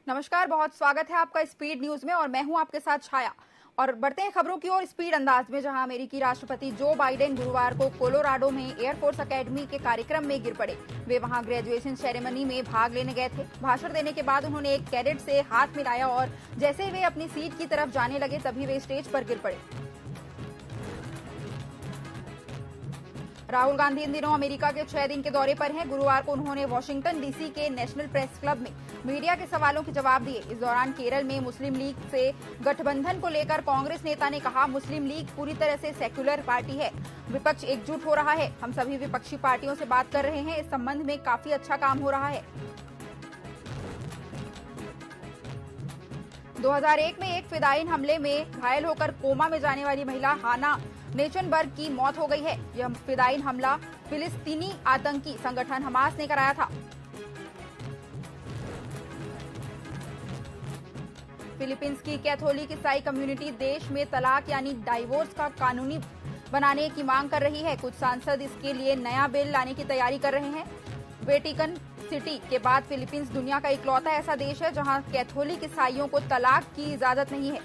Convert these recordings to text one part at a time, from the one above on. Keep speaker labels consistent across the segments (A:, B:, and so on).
A: नमस्कार, बहुत स्वागत है आपका स्पीड न्यूज में और मैं हूं आपके साथ छाया। और बढ़ते हैं खबरों की ओर स्पीड अंदाज में, जहां अमेरिकी राष्ट्रपति जो बाइडेन गुरुवार को कोलोराडो में एयरफोर्स एकेडमी के कार्यक्रम में गिर पड़े। वे वहां ग्रेजुएशन सेरेमनी में भाग लेने गए थे। भाषण देने के बाद उन्होंने एक कैडेट से हाथ मिलाया और जैसे वे अपनी सीट की तरफ जाने लगे तभी वे स्टेज पर गिर पड़े। राहुल गांधी इन दिनों अमेरिका के 6 दिन के दौरे पर हैं। गुरुवार को उन्होंने वॉशिंगटन डीसी के नेशनल प्रेस क्लब में मीडिया के सवालों के जवाब दिए। इस दौरान केरल में मुस्लिम लीग से गठबंधन को लेकर कांग्रेस नेता ने कहा, मुस्लिम लीग पूरी तरह से सेक्युलर पार्टी है, विपक्ष एकजुट हो रहा है। हम सभी विपक्षी पार्टियों से बात कर रहे हैं, इस संबंध में काफी अच्छा काम हो रहा है। 2001 में एक फिदायिन हमले में घायल होकर कोमा में जाने वाली महिला हाना नेचनबर्ग की मौत हो गई है। यह फिदायिन हमला फिलिस्तीनी आतंकी संगठन हमास ने कराया था। फिलीपींस की कैथोलिक ईसाई कम्युनिटी देश में तलाक यानी डाइवोर्स का कानूनी बनाने की मांग कर रही है। कुछ सांसद इसके लिए नया बिल लाने की तैयारी कर रहे हैं। वेटिकन सिटी के बाद फिलीपींस दुनिया का इकलौता ऐसा देश है जहां कैथोलिक ईसाइयों को तलाक की इजाजत नहीं है।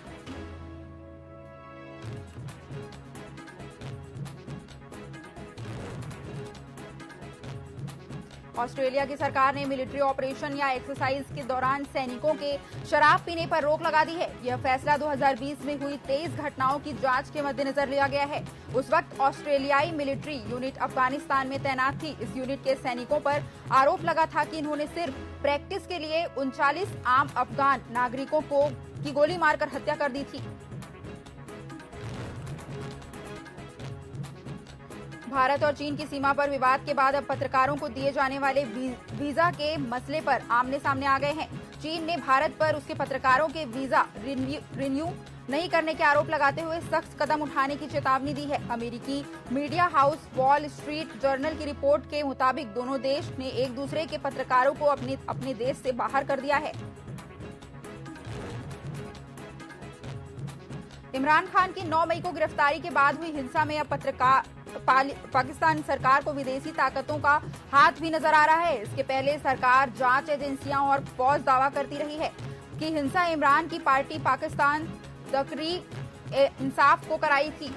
A: ऑस्ट्रेलिया की सरकार ने मिलिट्री ऑपरेशन या एक्सरसाइज के दौरान सैनिकों के शराब पीने पर रोक लगा दी है। यह फैसला 2020 में हुई 23 घटनाओं की जांच के मद्देनजर लिया गया है। उस वक्त ऑस्ट्रेलियाई मिलिट्री यूनिट अफगानिस्तान में तैनात थी। इस यूनिट के सैनिकों पर आरोप लगा था कि इन्होंने सिर्फ प्रैक्टिस के लिए 39 आम अफगान नागरिकों की गोली मारकर हत्या कर दी थी। भारत और चीन की सीमा पर विवाद के बाद अब पत्रकारों को दिए जाने वाले वीजा के मसले पर आमने सामने आ गए हैं। चीन ने भारत पर उसके पत्रकारों के वीजा रिन्यू नहीं करने के आरोप लगाते हुए सख्त कदम उठाने की चेतावनी दी है। अमेरिकी media house wall street journal की रिपोर्ट के मुताबिक दोनों देश ने एक दूसरे के पत्रकारों को अपने देश से बाहर कर दिया है। इमरान खान की 9 मई को गिरफ्तारी के बाद हुई हिंसा में अब पाकिस्तान सरकार को विदेशी ताकतों का हाथ भी नजर आ रहा है। इसके पहले सरकार, जांच एजेंसियां और फौज दावा करती रही है कि हिंसा इमरान की पार्टी पाकिस्तान तहरीक-ए-इंसाफ को कराई थी।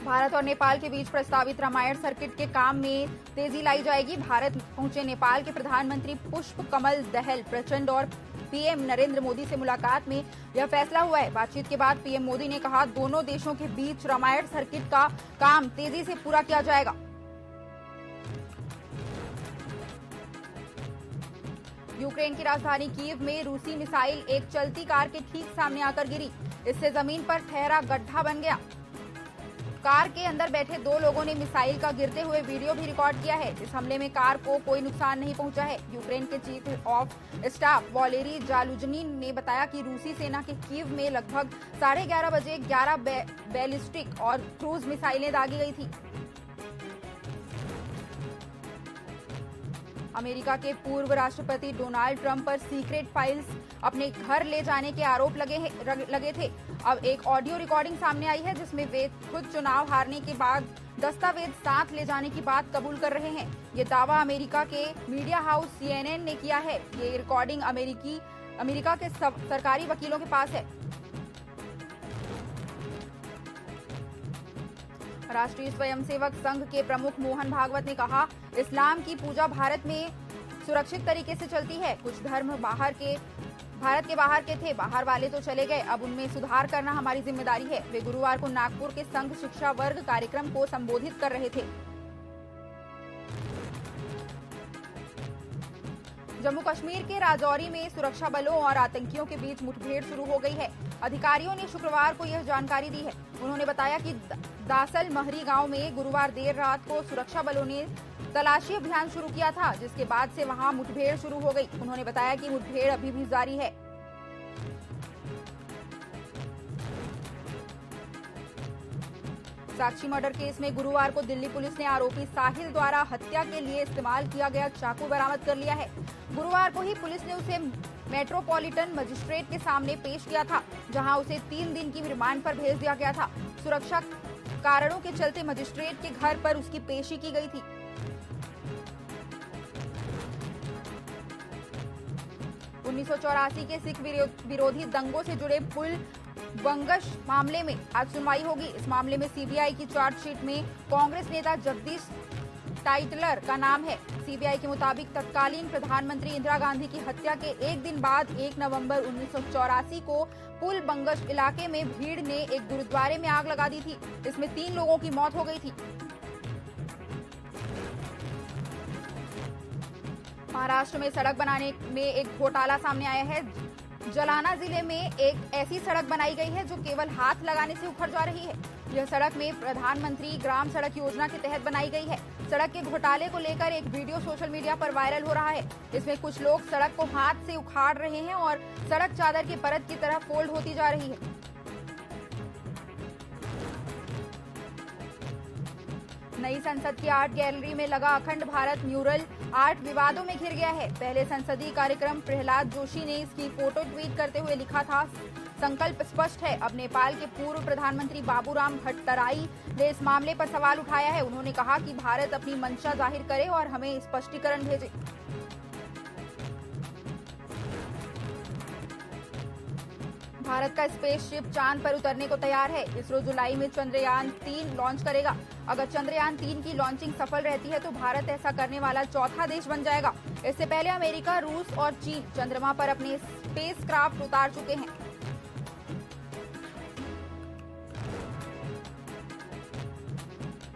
A: भारत और नेपाल के बीच प्रस्तावित रामायण सर्किट के काम में तेजी लाई जाएगी। भारत पहुंचे नेपाल के प्रधानमंत्री पुष्प कमल दहल प्रचंड और पीएम नरेंद्र मोदी से मुलाकात में यह फैसला हुआ है। बातचीत के बाद पीएम मोदी ने कहा, दोनों देशों के बीच रामायण सर्किट का काम तेजी से पूरा किया जाएगा। यूक्रेन की राजधानी कीव में रूसी मिसाइल एक चलती कार के ठीक सामने आकर गिरी। इससे जमीन पर ठहरा गड्ढा बन गया। कार के अंदर बैठे 2 लोगों ने मिसाइल का गिरते हुए वीडियो भी रिकॉर्ड किया है। इस हमले में कार को कोई नुकसान नहीं पहुंचा है। यूक्रेन के चीफ ऑफ स्टाफ वॉलेरी जालुजनी ने बताया कि रूसी सेना के कीव में लगभग 11:30 बजे 11 बैलिस्टिक और क्रूज मिसाइलें दागी गई थी। अमेरिका के पूर्व राष्ट्रपति डोनाल्ड ट्रंप पर सीक्रेट फाइल्स अपने घर ले जाने के आरोप लगे थे। अब एक ऑडियो रिकॉर्डिंग सामने आई है जिसमें वे खुद चुनाव हारने के बाद दस्तावेज साथ ले जाने की बात कबूल कर रहे हैं। ये दावा अमेरिका के मीडिया हाउस CNN ने किया है। ये रिकॉर्डिंग अमेरिका के सरकारी वकीलों के पास है। राष्ट्रीय स्वयंसेवक संघ के प्रमुख मोहन भागवत ने कहा, इस्लाम की पूजा भारत में सुरक्षित तरीके से चलती है। कुछ धर्म भारत के बाहर के थे, बाहर वाले तो चले गए, अब उनमें सुधार करना हमारी जिम्मेदारी है। वे गुरुवार को नागपुर के संघ शिक्षा वर्ग कार्यक्रम को संबोधित कर रहे थे। जम्मू कश्मीर के राजौरी में सुरक्षा बलों और आतंकियों के बीच मुठभेड़ शुरू हो गई है। अधिकारियों ने शुक्रवार को यह जानकारी दी है। उन्होंने बताया कि दासल महरी गांव में गुरुवार देर रात को सुरक्षा बलों ने तलाशी अभियान शुरू किया था, जिसके बाद से वहां मुठभेड़ शुरू हो गई। उन्होंने बताया कि मुठभेड़ अभी भी जारी है। साक्षी मर्डर केस में गुरुवार को दिल्ली पुलिस ने आरोपी साहिल द्वारा हत्या के लिए इस्तेमाल किया गया चाकू बरामद कर लिया है। गुरुवार को ही पुलिस ने उसे मेट्रोपॉलिटन मजिस्ट्रेट के सामने पेश किया था, जहां उसे 3 दिन की रिमांड पर भेज दिया गया था। सुरक्षा कारणों के चलते मजिस्ट्रेट के घर पर उसकी पेशी की गई थी। 1984 के सिख विरोधी दंगों से जुड़े पुल बंगश मामले में आज सुनवाई होगी। इस मामले में सीबीआई की चार्जशीट में कांग्रेस नेता जगदीश टाइटलर का नाम है। सीबीआई के मुताबिक तत्कालीन प्रधानमंत्री इंदिरा गांधी की हत्या के एक दिन बाद 1 नवंबर 1984 को पुल बंगश इलाके में भीड़ ने एक गुरुद्वारे में आग लगा दी थी। इसमें 3 लोगों की मौत हो गई थी। महाराष्ट्र में सड़क बनाने में एक घोटाला सामने आया है। जालना जिले में एक ऐसी सड़क बनाई गई है जो केवल हाथ लगाने से उखड़ जा रही है। यह सड़क में प्रधानमंत्री ग्राम सड़क योजना के तहत बनाई गई है। सड़क के घोटाले को लेकर एक वीडियो सोशल मीडिया पर वायरल हो रहा है। इसमें कुछ लोग सड़क को हाथ से उखाड़ रहे हैं और सड़क चादर की परत की तरह फोल्ड होती जा रही है। नई संसद की आर्ट गैलरी में लगा अखंड भारत म्यूरल आर्ट विवादों में घिर गया है। पहले संसदीय कार्यक्रम प्रहलाद जोशी ने इसकी फोटो ट्वीट करते हुए लिखा था, संकल्प स्पष्ट है। अब नेपाल के पूर्व प्रधानमंत्री बाबूराम भट्टराई ने इस मामले पर सवाल उठाया है। उन्होंने कहा कि भारत अपनी मंशा जाहिर करे और हमें स्पष्टीकरण भेजे। भारत का स्पेसशिप चांद पर उतरने को तैयार है। इसरो जुलाई में चंद्रयान 3 लॉन्च करेगा। अगर चंद्रयान 3 की लॉन्चिंग सफल रहती है तो भारत ऐसा करने वाला चौथा देश बन जाएगा। इससे पहले अमेरिका, रूस और चीन चंद्रमा पर अपने स्पेसक्राफ्ट उतार चुके हैं।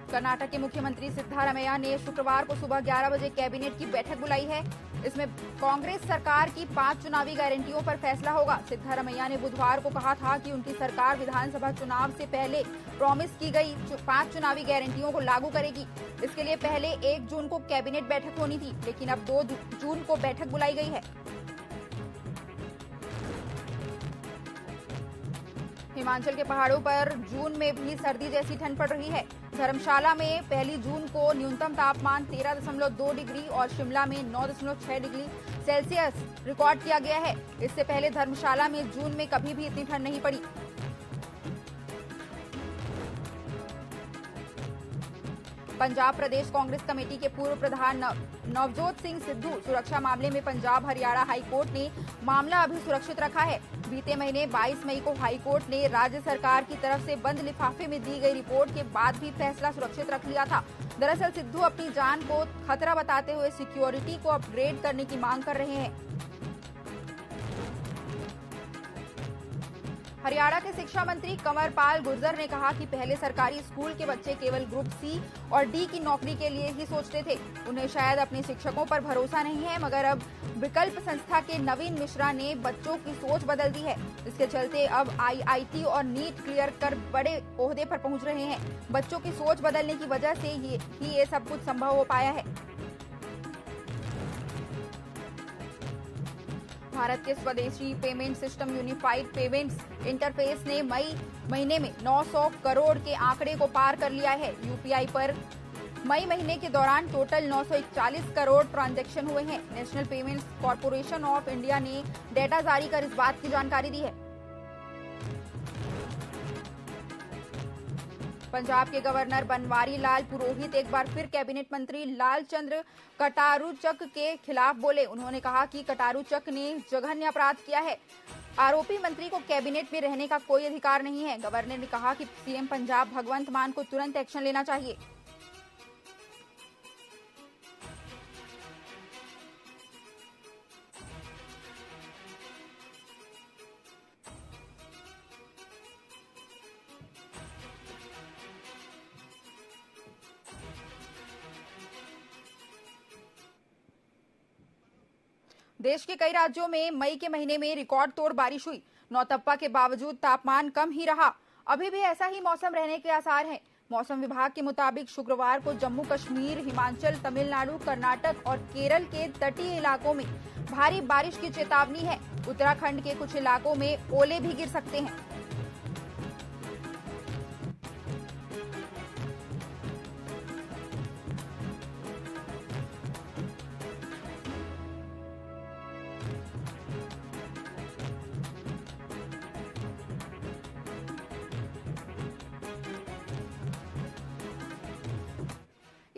A: कर्नाटक के मुख्यमंत्री सिद्धारमैया ने शुक्रवार को सुबह 11 बजे कैबिनेट की बैठक बुलाई है। इसमें कांग्रेस सरकार की 5 चुनावी गारंटियों पर फैसला होगा। सिद्धारमैया ने बुधवार को कहा था कि उनकी सरकार विधानसभा चुनाव से पहले प्रॉमिस की गई 5 चुनावी गारंटियों को लागू करेगी। इसके लिए पहले 1 जून को कैबिनेट बैठक होनी थी, लेकिन अब 2 जून को बैठक बुलाई गई है। हिमाचल के पहाड़ों पर जून में भी सर्दी जैसी ठंड पड़ रही है। धर्मशाला में 1 जून को न्यूनतम तापमान 13.2 डिग्री और शिमला में 9.6 डिग्री सेल्सियस रिकॉर्ड किया गया है। इससे पहले धर्मशाला में जून में कभी भी इतनी ठंड नहीं पड़ी। पंजाब प्रदेश कांग्रेस कमेटी के पूर्व प्रधान नवजोत सिंह सिद्धू सुरक्षा मामले में पंजाब हरियाणा हाईकोर्ट ने मामला अभी सुरक्षित रखा है। बीते महीने 22 मई को हाईकोर्ट ने राज्य सरकार की तरफ से बंद लिफाफे में दी गई रिपोर्ट के बाद भी फैसला सुरक्षित रख लिया था। दरअसल सिद्धू अपनी जान को खतरा बताते हुए सिक्योरिटी को अपग्रेड करने की मांग कर रहे हैं। हरियाणा के शिक्षा मंत्री कंवर पाल गुर्जर ने कहा कि पहले सरकारी स्कूल के बच्चे केवल ग्रुप सी और डी की नौकरी के लिए ही सोचते थे। उन्हें शायद अपने शिक्षकों पर भरोसा नहीं है, मगर अब विकल्प संस्था के नवीन मिश्रा ने बच्चों की सोच बदल दी है। इसके चलते अब आईआईटी और नीट क्लियर कर बड़े ओहदे पर पहुंच रहे हैं। बच्चों की सोच बदलने की वजह से ही ये सब कुछ संभव हो पाया है। भारत के स्वदेशी payment system unified payments interface ने मई महीने में 900 करोड़ के आंकड़े को पार कर लिया है। यूपीआई पर मई महीने के दौरान टोटल 941 करोड़ ट्रांजैक्शन हुए हैं। National payments corporation of India ने डेटा जारी कर इस बात की जानकारी दी है। पंजाब के गवर्नर बनवारी लाल पुरोहित एक बार फिर कैबिनेट मंत्री लालचंद्र कटारूचक के खिलाफ बोले। उन्होंने कहा कि कटारूचक ने जघन्य अपराध किया है। आरोपी मंत्री को कैबिनेट में रहने का कोई अधिकार नहीं है। गवर्नर ने कहा कि सीएम पंजाब भगवंत मान को तुरंत एक्शन लेना चाहिए। देश के कई राज्यों में मई के महीने में रिकॉर्ड तोड़ बारिश हुई। नौतप्पा के बावजूद तापमान कम ही रहा। अभी भी ऐसा ही मौसम रहने के आसार हैं। मौसम विभाग के मुताबिक शुक्रवार को जम्मू कश्मीर, हिमाचल, तमिलनाडु, कर्नाटक और केरल के तटीय इलाकों में भारी बारिश की चेतावनी है। उत्तराखंड के कुछ इलाकों में ओले भी गिर सकते हैं।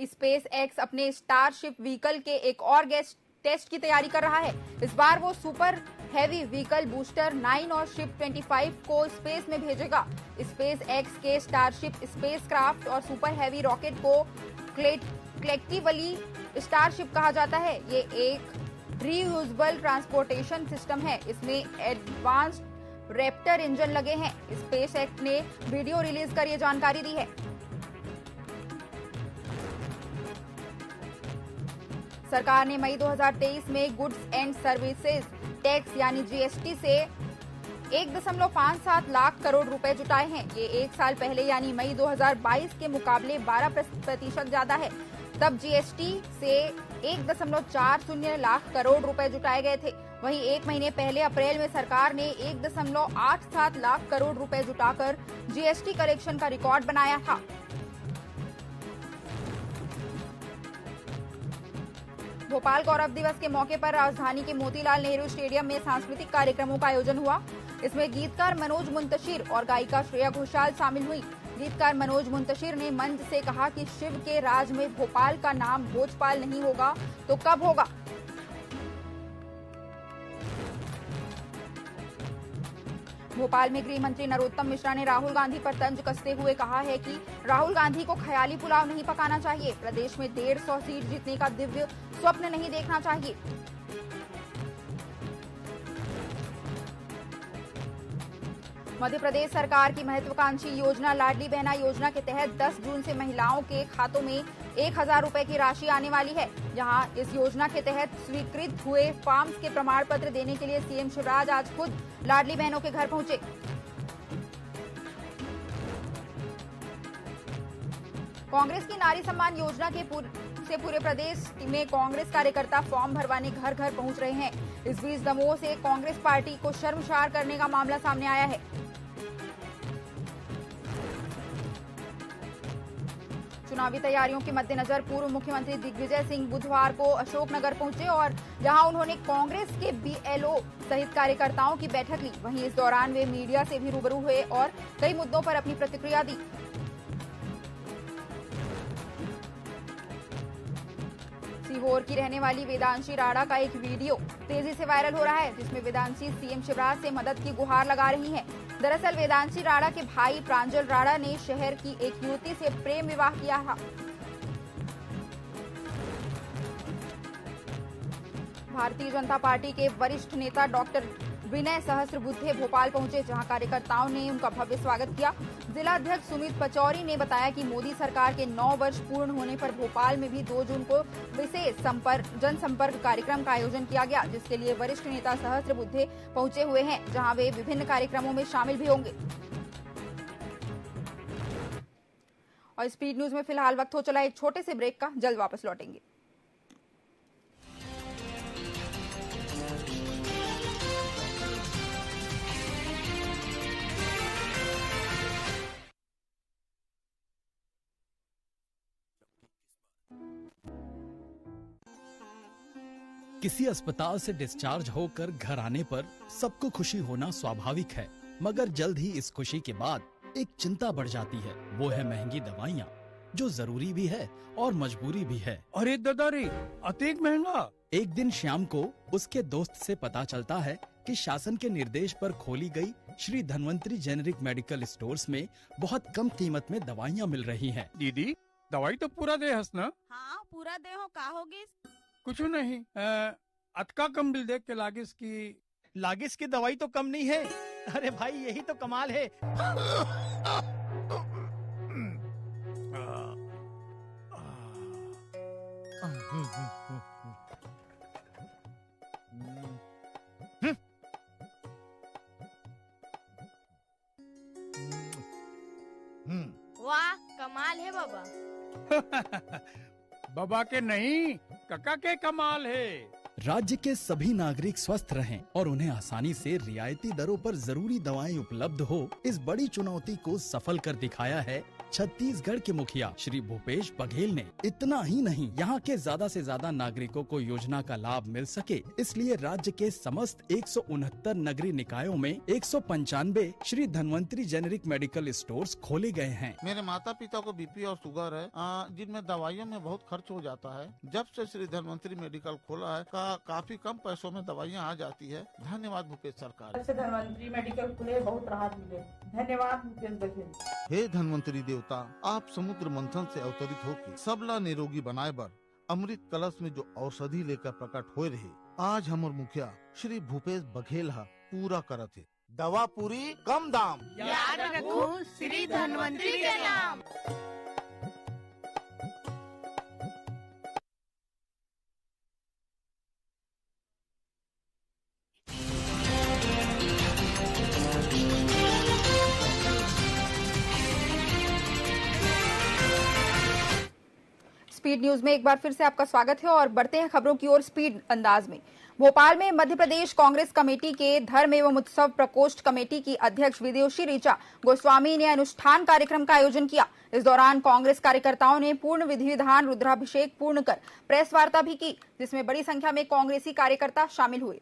A: स्पेस एक्स अपने स्टारशिप व्हीकल के एक और गैस टेस्ट की तैयारी कर रहा है। इस बार वो सुपर हैवी व्हीकल बूस्टर 9 और शिप 25 को स्पेस में भेजेगा। स्पेस एक्स के स्टारशिप स्पेसक्राफ्ट और सुपर हैवी रॉकेट को कलेक्टिवली स्टारशिप कहा जाता है। ये एक रीयूजेबल ट्रांसपोर्टेशन सिस्टम है। इसमें एडवांस्ड रैप्टर इंजन लगे हैं। स्पेस एक्स ने वीडियो रिलीज कर ये जानकारी दी है। सरकार ने मई 2023 में गुड्स एंड सर्विसेज टैक्स यानी जीएसटी से 1.57 लाख करोड़ रुपए जुटाए हैं। ये एक साल पहले यानी मई 2022 के मुकाबले 12% ज्यादा है। तब जीएसटी से 1.40 लाख करोड़ रुपए जुटाए गए थे। वहीं एक महीने पहले अप्रैल में सरकार ने 1.87 लाख करोड़ रुपए जुटाकर जीएसटी कलेक्शन का रिकॉर्ड बनाया था। भोपाल गौरव दिवस के मौके पर राजधानी के मोतीलाल नेहरू स्टेडियम में सांस्कृतिक कार्यक्रमों का आयोजन हुआ। इसमें गीतकार मनोज मुंतशिर और गायिका श्रेया घोषाल शामिल हुई। गीतकार मनोज मुंतशिर ने मंच से कहा कि शिव के राज में भोपाल का नाम भोजपाल नहीं होगा तो कब होगा। भोपाल में गृह मंत्री नरोत्तम मिश्रा ने राहुल गांधी पर तंज कसते हुए कहा है कि राहुल गांधी को ख्याली पुलाव नहीं पकाना चाहिए। प्रदेश में 150 सीट जीतने का दिव्य स्वप्न नहीं देखना चाहिए। मध्य प्रदेश सरकार की महत्वाकांक्षी योजना लाडली बहना योजना के तहत 10 जून से महिलाओं के खातों में 1000 रुपए की राशि आने वाली है। यहां इस योजना के तहत स्वीकृत हुए फॉर्म्स के प्रमाण पत्र देने के लिए सीएम शिवराज आज खुद लाडली बहनों के घर पहुंचे। कांग्रेस की नारी सम्मान योजना के पूरे प्रदेश में कांग्रेस कार्यकर्ता फॉर्म भरवाने घर घर पहुंच रहे हैं। इस बीच दमोह से कांग्रेस पार्टी को शर्मसार करने का मामला सामने आया है। चुनावी तैयारियों के मद्देनजर पूर्व मुख्यमंत्री दिग्विजय सिंह बुधवार को अशोकनगर पहुंचे और जहां उन्होंने कांग्रेस के बीएलओ सहित कार्यकर्ताओं की बैठक ली। वहीं इस दौरान वे मीडिया से भी रूबरू हुए और कई मुद्दों पर अपनी प्रतिक्रिया दी। सीहोर की रहने वाली वेदांशी राणा का एक वीडियो तेजी से वायरल हो रहा है, जिसमें वेदांशी सीएम शिवराज से मदद की गुहार लगा रही हैं। दरअसल वेदांशी राणा के भाई प्रांजल राणा ने शहर की एक युवती से प्रेम विवाह किया था। भारतीय जनता पार्टी के वरिष्ठ नेता डॉक्टर विनय सहस्त्रबुद्धे भोपाल पहुंचे, जहां कार्यकर्ताओं ने उनका भव्य स्वागत किया। जिला अध्यक्ष सुमित पचौरी ने बताया कि मोदी सरकार के 9 वर्ष पूर्ण होने पर भोपाल में भी 2 जून को विशेष जनसंपर्क कार्यक्रम का आयोजन किया गया, जिसके लिए वरिष्ठ नेता सहस्त्रबुद्धे पहुंचे हुए हैं, जहां वे विभिन्न कार्यक्रमों में शामिल भी होंगे। और स्पीड न्यूज में फिलहाल वक्त हो चला एक छोटे से ब्रेक का, जल्द वापस लौटेंगे।
B: किसी अस्पताल से डिस्चार्ज होकर घर आने पर सबको खुशी होना स्वाभाविक है, मगर जल्द ही इस खुशी के बाद एक चिंता बढ़ जाती है। वो है महंगी दवाइयाँ, जो जरूरी भी है और मजबूरी भी है।
C: अरे दादारी, अतिक महंगा।
B: एक दिन श्याम को उसके दोस्त से पता चलता है कि शासन के निर्देश पर खोली गई Shri Dhanvantari generic medical stores में बहुत कम कीमत में दवाइयाँ मिल रही हैं।
C: दीदी, दवाई तो पूरा दे हस ना?
D: हाँ, पूरा दे हो का होगी?
C: कुछ नहीं, अतका कम बिल देख के
E: लागिस की दवाई तो कम नहीं है। अरे भाई, यही तो कमाल है।
D: वाह, कमाल है बाबा।
C: बाबा के नहीं, काका के कमाल है।
B: राज्य के सभी नागरिक स्वस्थ रहें और उन्हें आसानी से रियायती दरों पर जरूरी दवाएं उपलब्ध हो, इस बड़ी चुनौती को सफल कर दिखाया है छत्तीसगढ़ के मुखिया श्री भूपेश बघेल ने। इतना ही नहीं, यहाँ के ज्यादा से ज्यादा नागरिकों को योजना का लाभ मिल सके, इसलिए राज्य के समस्त 169 नगरीय निकायों में 195 Shri Dhanvantari generic medical stores खोले गए हैं।
F: मेरे माता पिता को बीपी और शुगर है, जिनमें दवाइयों में बहुत खर्च हो जाता है। जब से श्री धन्वंतरी मेडिकल खोला है का काफी कम पैसों में दवाइयाँ आ जाती है। धन्यवाद भूपेश सरकार।
G: से धनवंतरी मेडिकल खुले, बहुत राहत मिले। धन्यवाद भूपेश बघेल।
F: हे धनवंतरी देवता, आप समुद्र मंथन से अवतरित होकर सबला निरोगी बनाए बर अमृत कलश में जो औषधि लेकर प्रकट हो रहे, आज हमर मुखिया श्री भूपेश बघेल हा पूरा करत है। दवा पूरी कम दाम,
D: याद रखो श्री धनवंतरी के नाम।
A: स्पीड न्यूज में एक बार फिर से आपका स्वागत है और बढ़ते हैं खबरों की ओर स्पीड अंदाज में। भोपाल में मध्य प्रदेश कांग्रेस कमेटी के धर्म एवं उत्सव प्रकोष्ठ कमेटी की अध्यक्ष विदेशी ऋचा गोस्वामी ने अनुष्ठान कार्यक्रम का आयोजन किया। इस दौरान कांग्रेस कार्यकर्ताओं ने पूर्ण विधि विधान रुद्राभिषेक पूर्ण कर प्रेस वार्ता भी की, जिसमें बड़ी संख्या में कांग्रेसी कार्यकर्ता शामिल हुए।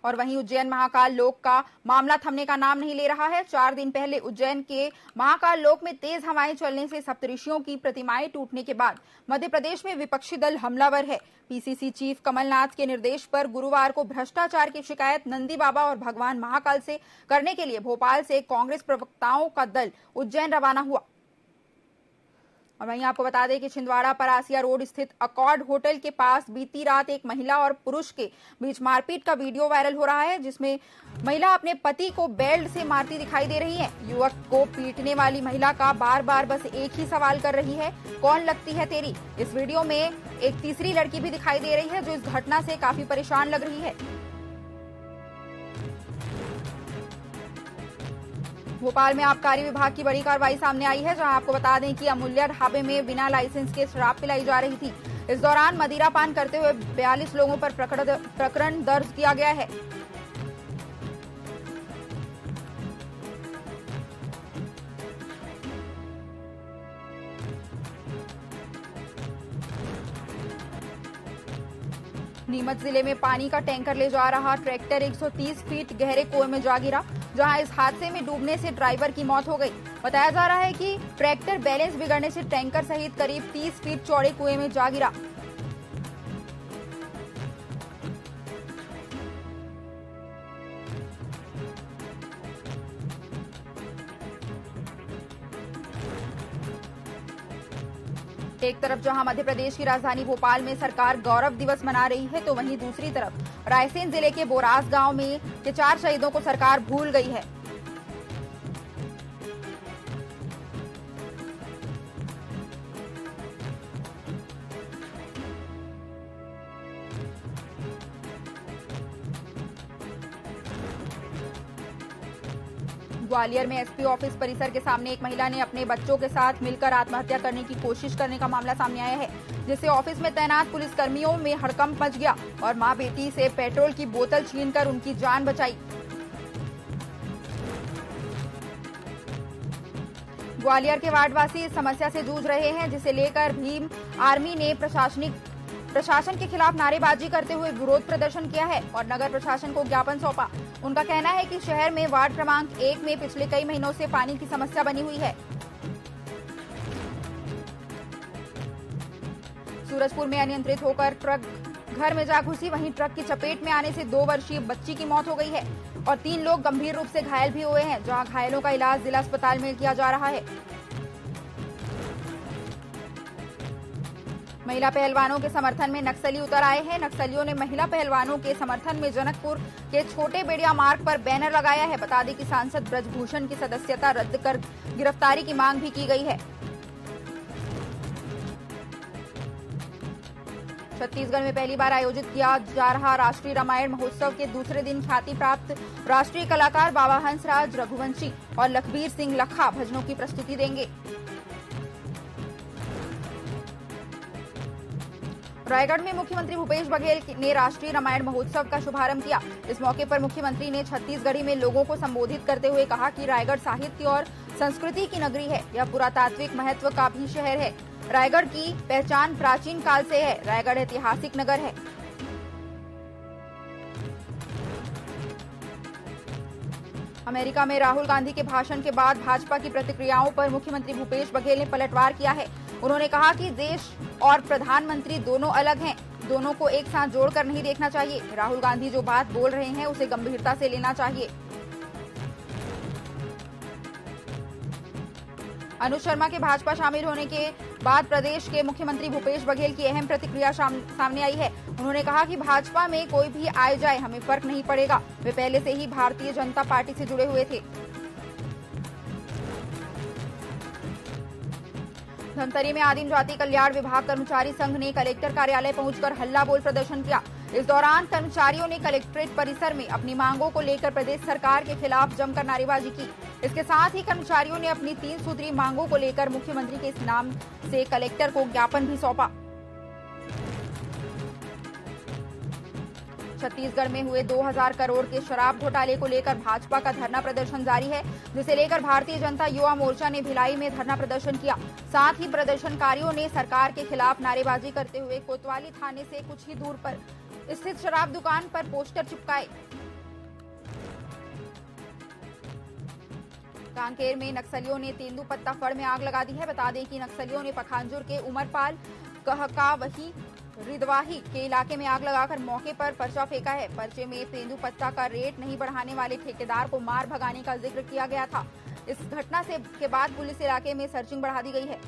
A: और वहीं उज्जैन महाकाल लोक का मामला थमने का नाम नहीं ले रहा है। 4 दिन पहले उज्जैन के महाकाल लोक में तेज हवाएं चलने से सप्तऋषियों की प्रतिमाएं टूटने के बाद मध्य प्रदेश में विपक्षी दल हमलावर है। पीसीसी चीफ कमलनाथ के निर्देश पर गुरुवार को भ्रष्टाचार की शिकायत नंदी बाबा और भगवान महाकाल से करने के लिए भोपाल से कांग्रेस प्रवक्ताओं का दल उज्जैन रवाना हुआ। और वहीं आपको बता दें कि छिंदवाड़ा परासिया रोड स्थित अकॉर्ड होटल के पास बीती रात एक महिला और पुरुष के बीच मारपीट का वीडियो वायरल हो रहा है, जिसमें महिला अपने पति को बेल्ट से मारती दिखाई दे रही है। युवक को पीटने वाली महिला का बार बार बस एक ही सवाल कर रही है, कौन लगती है तेरी। इस वीडियो में एक तीसरी लड़की भी दिखाई दे रही है जो इस घटना से काफी परेशान लग रही है। भोपाल में आबकारी विभाग की बड़ी कार्रवाई सामने आई है, जहां आपको बता दें कि अमूल्य ढाबे में बिना लाइसेंस के शराब पिलाई जा रही थी। इस दौरान मदिरा पान करते हुए 42 लोगों पर प्रकरण दर्ज किया गया है। नीमच जिले में पानी का टैंकर ले जा रहा ट्रैक्टर 130 फीट गहरे कुएं में जा गिरा, जहां इस हादसे में डूबने से ड्राइवर की मौत हो गई। बताया जा रहा है कि ट्रैक्टर बैलेंस बिगड़ने से टैंकर सहित करीब 30 फीट चौड़े कुएं में जा गिरा। एक तरफ जहां मध्य प्रदेश की राजधानी भोपाल में सरकार गौरव दिवस मना रही है, तो वहीं दूसरी तरफ रायसेन जिले के बोरास गांव में के 4 शहीदों को सरकार भूल गई है। ग्वालियर में एसपी ऑफिस परिसर के सामने एक महिला ने अपने बच्चों के साथ मिलकर आत्महत्या करने की कोशिश करने का मामला सामने आया है, जिससे ऑफिस में तैनात पुलिस कर्मियों में हड़कंप मच गया और मां बेटी से पेट्रोल की बोतल छीनकर उनकी जान बचाई। ग्वालियर के वार्डवासी इस समस्या से जूझ रहे हैं, जिसे लेकर भीम आर्मी ने प्रशासन के खिलाफ नारेबाजी करते हुए विरोध प्रदर्शन किया है और नगर प्रशासन को ज्ञापन सौंपा। उनका कहना है कि शहर में वार्ड क्रमांक 1 में पिछले कई महीनों से पानी की समस्या बनी हुई है। सूरजपुर में अनियंत्रित होकर ट्रक घर में जा घुसी, वहीं ट्रक की चपेट में आने से 2 वर्षीय बच्ची की मौत हो गई है और 3 लोग गंभीर रूप से घायल भी हुए हैं, जहां घायलों का इलाज जिला अस्पताल में किया जा रहा है। महिला पहलवानों के समर्थन में नक्सली उतर आए हैं। नक्सलियों ने महिला पहलवानों के समर्थन में जनकपुर के छोटे बेड़िया मार्ग पर बैनर लगाया है। बता दें कि सांसद ब्रजभूषण की सदस्यता रद्द कर गिरफ्तारी की मांग भी की गई है। छत्तीसगढ़ में पहली बार आयोजित किया जा रहा राष्ट्रीय रामायण महोत्सव के दूसरे दिन ख्याति प्राप्त राष्ट्रीय कलाकार बाबा हंसराज रघुवंशी और लखबीर सिंह लखा भजनों की प्रस्तुति देंगे। रायगढ़ में मुख्यमंत्री भूपेश बघेल ने राष्ट्रीय रामायण महोत्सव का शुभारंभ किया। इस मौके पर मुख्यमंत्री ने छत्तीसगढ़ी में लोगों को संबोधित करते हुए कहा कि रायगढ़ साहित्य और संस्कृति की नगरी है। यह पुरातात्विक महत्व का भी शहर है। रायगढ़ की पहचान प्राचीन काल से है। रायगढ़ ऐतिहासिक नगर है। अमेरिका में राहुल गांधी के भाषण के बाद भाजपा की प्रतिक्रियाओं पर मुख्यमंत्री भूपेश बघेल ने पलटवार किया है। उन्होंने कहा कि देश और प्रधानमंत्री दोनों अलग हैं, दोनों को एक साथ जोड़कर नहीं देखना चाहिए। राहुल गांधी जो बात बोल रहे हैं उसे गंभीरता से लेना चाहिए। अनुज शर्मा के भाजपा शामिल होने के बाद प्रदेश के मुख्यमंत्री भूपेश बघेल की अहम प्रतिक्रिया सामने आई है। उन्होंने कहा कि भाजपा में कोई भी आए जाए हमें फर्क नहीं पड़ेगा। वे पहले से ही भारतीय जनता पार्टी से जुड़े हुए थे। धमतरी में आदिम जाति कल्याण विभाग कर्मचारी संघ ने कलेक्टर कार्यालय पहुंचकर हल्ला बोल प्रदर्शन किया। इस दौरान कर्मचारियों ने कलेक्ट्रेट परिसर में अपनी मांगों को लेकर प्रदेश सरकार के खिलाफ जमकर नारेबाजी की। इसके साथ ही कर्मचारियों ने अपनी 3 सूत्रीय मांगों को लेकर मुख्यमंत्री के नाम से कलेक्टर को ज्ञापन भी सौंपा। छत्तीसगढ़ में हुए 2000 करोड़ के शराब घोटाले को लेकर भाजपा का धरना प्रदर्शन जारी है, जिसे लेकर भारतीय जनता युवा मोर्चा ने भिलाई में धरना प्रदर्शन किया। साथ ही प्रदर्शनकारियों ने सरकार के खिलाफ नारेबाजी करते हुए कोतवाली थाने से कुछ ही दूर पर स्थित शराब दुकान पर पोस्टर चिपकाए। कांकेर में नक्सलियों ने तेंदुपत्ता फड़ में आग लगा दी है। बता दें कि नक्सलियों ने पखांजूर के उमरपाल कहकावही रिदवाही के इलाके में आग लगाकर मौके पर पर्चा फेंका है। पर्चे में तेंदुपत्ता का रेट नहीं बढ़ाने वाले ठेकेदार को मार भगाने का जिक्र किया गया था। इस घटना के बाद पुलिस इलाके में सर्चिंग बढ़ा दी गई है।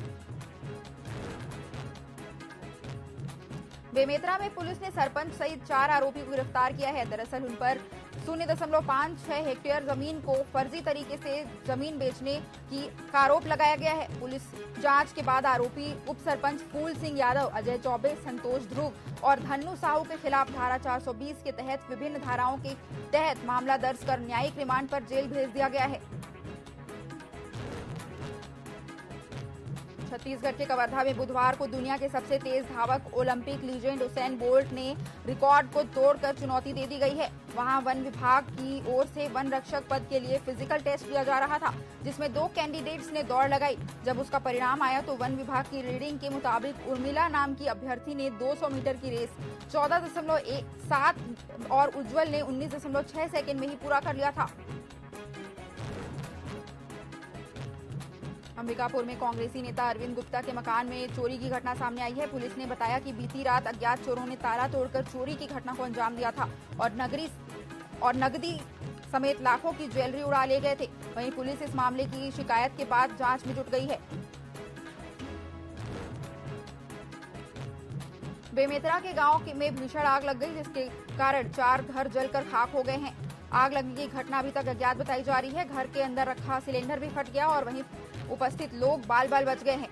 A: बेमेतरा में पुलिस ने सरपंच सहित 4 आरोपियों को गिरफ्तार किया है। दरअसल उन पर 0.56 हेक्टेयर जमीन को फर्जी तरीके से जमीन बेचने का आरोप लगाया गया है। पुलिस जांच के बाद आरोपी उप सरपंच फूल सिंह यादव, अजय चौबे, संतोष ध्रुव और धन्नू साहू के खिलाफ धारा 420 के तहत विभिन्न धाराओं के तहत मामला दर्ज कर न्यायिक रिमांड पर जेल भेज दिया गया है। छत्तीसगढ़ के कवर्धा में बुधवार को दुनिया के सबसे तेज धावक ओलंपिक लीजेंड उसेन बोल्ट ने रिकॉर्ड को तोड़कर चुनौती दे दी गई है। वहां वन विभाग की ओर से वन रक्षक पद के लिए फिजिकल टेस्ट किया जा रहा था, जिसमें 2 कैंडिडेट्स ने दौड़ लगाई। जब उसका परिणाम आया तो वन विभाग की रीडिंग के मुताबिक उर्मिला नाम की अभ्यर्थी ने 200 मीटर की रेस 14.7 और उज्जवल ने 19.6 सेकेंड में ही पूरा कर लिया था। अंबिकापुर में कांग्रेसी नेता अरविंद गुप्ता के मकान में चोरी की घटना सामने आई है। पुलिस ने बताया कि बीती रात अज्ञात चोरों ने ताला तोड़कर चोरी की घटना को अंजाम दिया था और नकदी समेत लाखों की ज्वेलरी उड़ा ले गए थे। वहीं पुलिस इस मामले की शिकायत के बाद जांच में जुट गई है। बेमेतरा के गांव में भीषण आग लग गई, जिसके कारण 4 घर जलकर खाक हो गए हैं। आग लगने की घटना अभी तक अज्ञात बताई जा रही है। घर के अंदर रखा सिलेंडर भी फट गया और वहीं उपस्थित लोग बाल बाल बच गए हैं।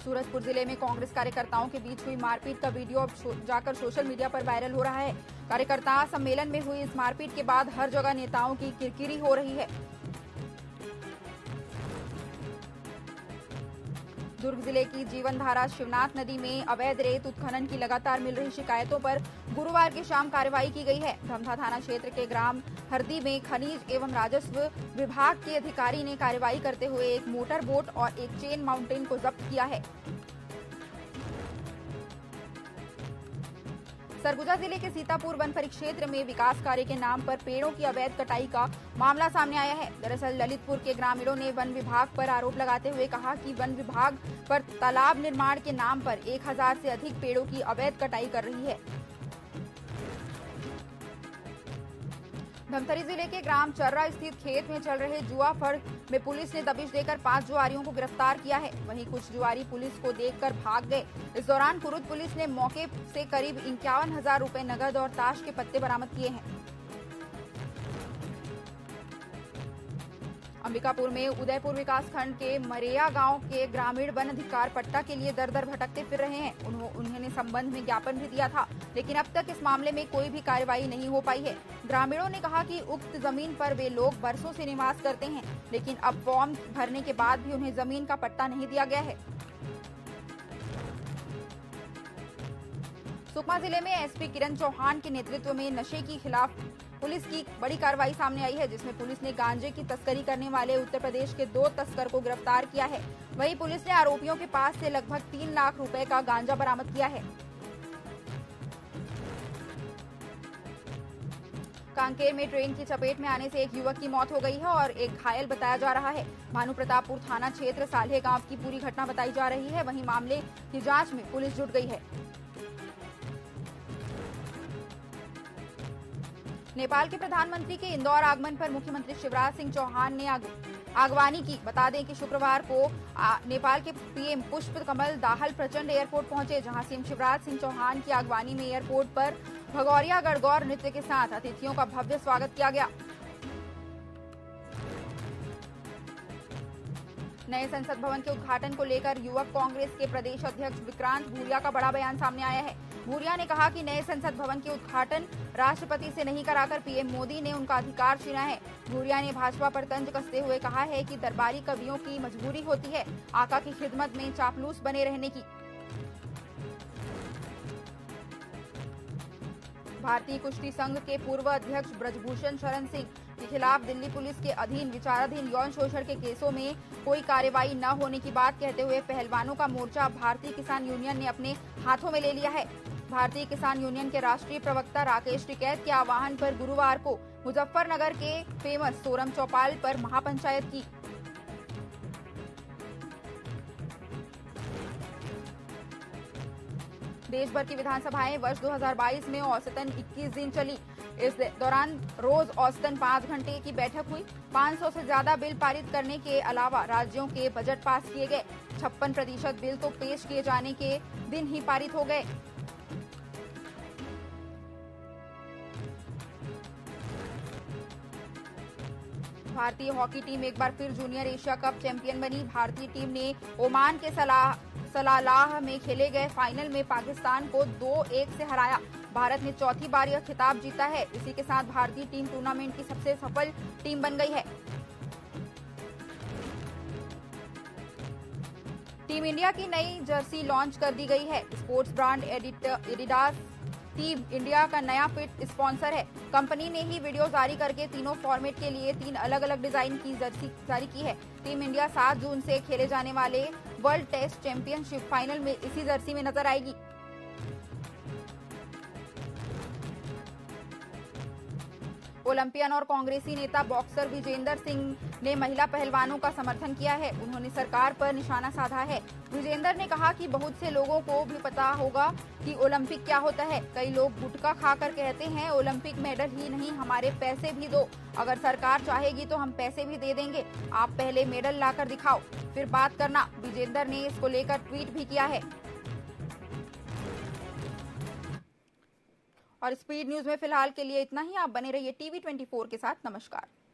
A: सूरजपुर जिले में कांग्रेस कार्यकर्ताओं के बीच हुई मारपीट का वीडियो अब जाकर सोशल मीडिया पर वायरल हो रहा है। कार्यकर्ता सम्मेलन में हुई इस मारपीट के बाद हर जगह नेताओं की किरकिरी हो रही है। दुर्ग जिले की जीवनधारा शिवनाथ नदी में अवैध रेत उत्खनन की लगातार मिल रही शिकायतों पर गुरुवार की शाम कार्रवाई की गई है। धमधा थाना क्षेत्र के ग्राम हरदी में खनिज एवं राजस्व विभाग के अधिकारी ने कार्रवाई करते हुए एक मोटर बोट और एक चेन माउंटेन को जब्त किया है। सरगुजा जिले के सीतापुर वन परिक्षेत्र में विकास कार्य के नाम पर पेड़ों की अवैध कटाई का मामला सामने आया है। दरअसल ललितपुर के ग्रामीणों ने वन विभाग पर आरोप लगाते हुए कहा कि वन विभाग पर तालाब निर्माण के नाम पर 1000 से अधिक पेड़ों की अवैध कटाई कर रही है। धमतरी जिले के ग्राम चर्रा स्थित खेत में चल रहे जुआ फड़ में पुलिस ने दबिश देकर 5 जुआरियों को गिरफ्तार किया है। वहीं कुछ जुआरी पुलिस को देखकर भाग गए। इस दौरान कुरुद पुलिस ने मौके से करीब 51,000 रुपए नगद और ताश के पत्ते बरामद किए हैं। अंबिकापुर में उदयपुर विकासखंड के मरेया गांव के ग्रामीण वन अधिकार पट्टा के लिए दर दर भटकते फिर रहे हैं। उन्होंने संबंध में ज्ञापन भी दिया था, लेकिन अब तक इस मामले में कोई भी कार्रवाई नहीं हो पाई है। ग्रामीणों ने कहा कि उक्त जमीन पर वे लोग बरसों से निवास करते हैं, लेकिन अब फॉर्म भरने के बाद भी उन्हें जमीन का पट्टा नहीं दिया गया है। सुकमा जिले में एसपी किरण चौहान के नेतृत्व में नशे के खिलाफ पुलिस की बड़ी कार्रवाई सामने आई है, जिसमें पुलिस ने गांजे की तस्करी करने वाले उत्तर प्रदेश के 2 तस्कर को गिरफ्तार किया है। वहीं पुलिस ने आरोपियों के पास से लगभग 3 लाख रुपए का गांजा बरामद किया है। कांकेर में ट्रेन की चपेट में आने से एक युवक की मौत हो गई है और एक घायल बताया जा रहा है। भानु प्रतापपुर थाना क्षेत्र साल्हे गांव की पूरी घटना बताई जा रही है। वहीं मामले की जांच में पुलिस जुट गई है। नेपाल के प्रधानमंत्री के इंदौर आगमन पर मुख्यमंत्री शिवराज सिंह चौहान ने आगवानी की। बता दें कि शुक्रवार को नेपाल के पीएम पुष्प कमल दाहाल प्रचंड एयरपोर्ट पहुंचे, जहां सीएम शिवराज सिंह चौहान की आगवानी में एयरपोर्ट पर भगौरिया गणगौर नृत्य के साथ अतिथियों का भव्य स्वागत किया गया। नए संसद भवन के उद्घाटन को लेकर युवक कांग्रेस के प्रदेश अध्यक्ष विक्रांत भूरिया का बड़ा बयान सामने आया है। भूरिया ने कहा कि नए संसद भवन के उद्घाटन राष्ट्रपति से नहीं कराकर पीएम मोदी ने उनका अधिकार छीना है। भूरिया ने भाजपा पर तंज कसते हुए कहा है कि दरबारी कवियों की मजबूरी होती है आका की खिदमत में चापलूस बने रहने की। भारतीय कुश्ती संघ के पूर्व अध्यक्ष ब्रजभूषण शरण सिंह के खिलाफ दिल्ली पुलिस के अधीन विचाराधीन यौन शोषण के केसों में कोई कार्रवाई न होने की बात कहते हुए पहलवानों का मोर्चा भारतीय किसान यूनियन ने अपने हाथों में ले लिया है। भारतीय किसान यूनियन के राष्ट्रीय प्रवक्ता राकेश टिकैत के आह्वान पर गुरुवार को मुजफ्फरनगर के फेमस सोरम चौपाल पर महापंचायत की। देश भर की विधानसभाएं वर्ष 2022 में औसतन 21 दिन चली। इस दौरान रोज औसतन 5 घंटे की बैठक हुई। 500 से ज्यादा बिल पारित करने के अलावा राज्यों के बजट पास किए गए। 56% बिल तो पेश किए जाने के दिन ही पारित हो गए। भारतीय हॉकी टीम एक बार फिर जूनियर एशिया कप चैंपियन बनी। भारतीय टीम ने ओमान के सलालाह में खेले गए फाइनल में पाकिस्तान को 2-1 से हराया। भारत ने चौथी बार यह खिताब जीता है। इसी के साथ भारतीय टीम टूर्नामेंट की सबसे सफल टीम बन गई है। टीम इंडिया की नई जर्सी लॉन्च कर दी गई है। Sports brand Adidas team India का नया फिट स्पॉन्सर है। कंपनी ने ही वीडियो जारी करके तीनों फॉर्मेट के लिए 3 अलग-अलग डिजाइन की जर्सी जारी की है। टीम इंडिया 7 जून से खेले जाने वाले वर्ल्ड टेस्ट चैंपियनशिप फाइनल में इसी जर्सी में नजर आएगी। ओलंपियन और कांग्रेसी नेता बॉक्सर विजेंदर सिंह ने महिला पहलवानों का समर्थन किया है। उन्होंने सरकार पर निशाना साधा है। विजेंदर ने कहा कि बहुत से लोगों को भी पता होगा कि ओलंपिक क्या होता है। कई लोग गुटखा खाकर कहते हैं ओलंपिक मेडल ही नहीं, हमारे पैसे भी दो। अगर सरकार चाहेगी तो हम पैसे भी दे देंगे। आप पहले मेडल लाकर दिखाओ, फिर बात करना। विजेंदर ने इसको लेकर ट्वीट भी किया है। और स्पीड न्यूज में फिलहाल के लिए इतना ही। आप बने रहिए टीवी 24 के साथ। नमस्कार।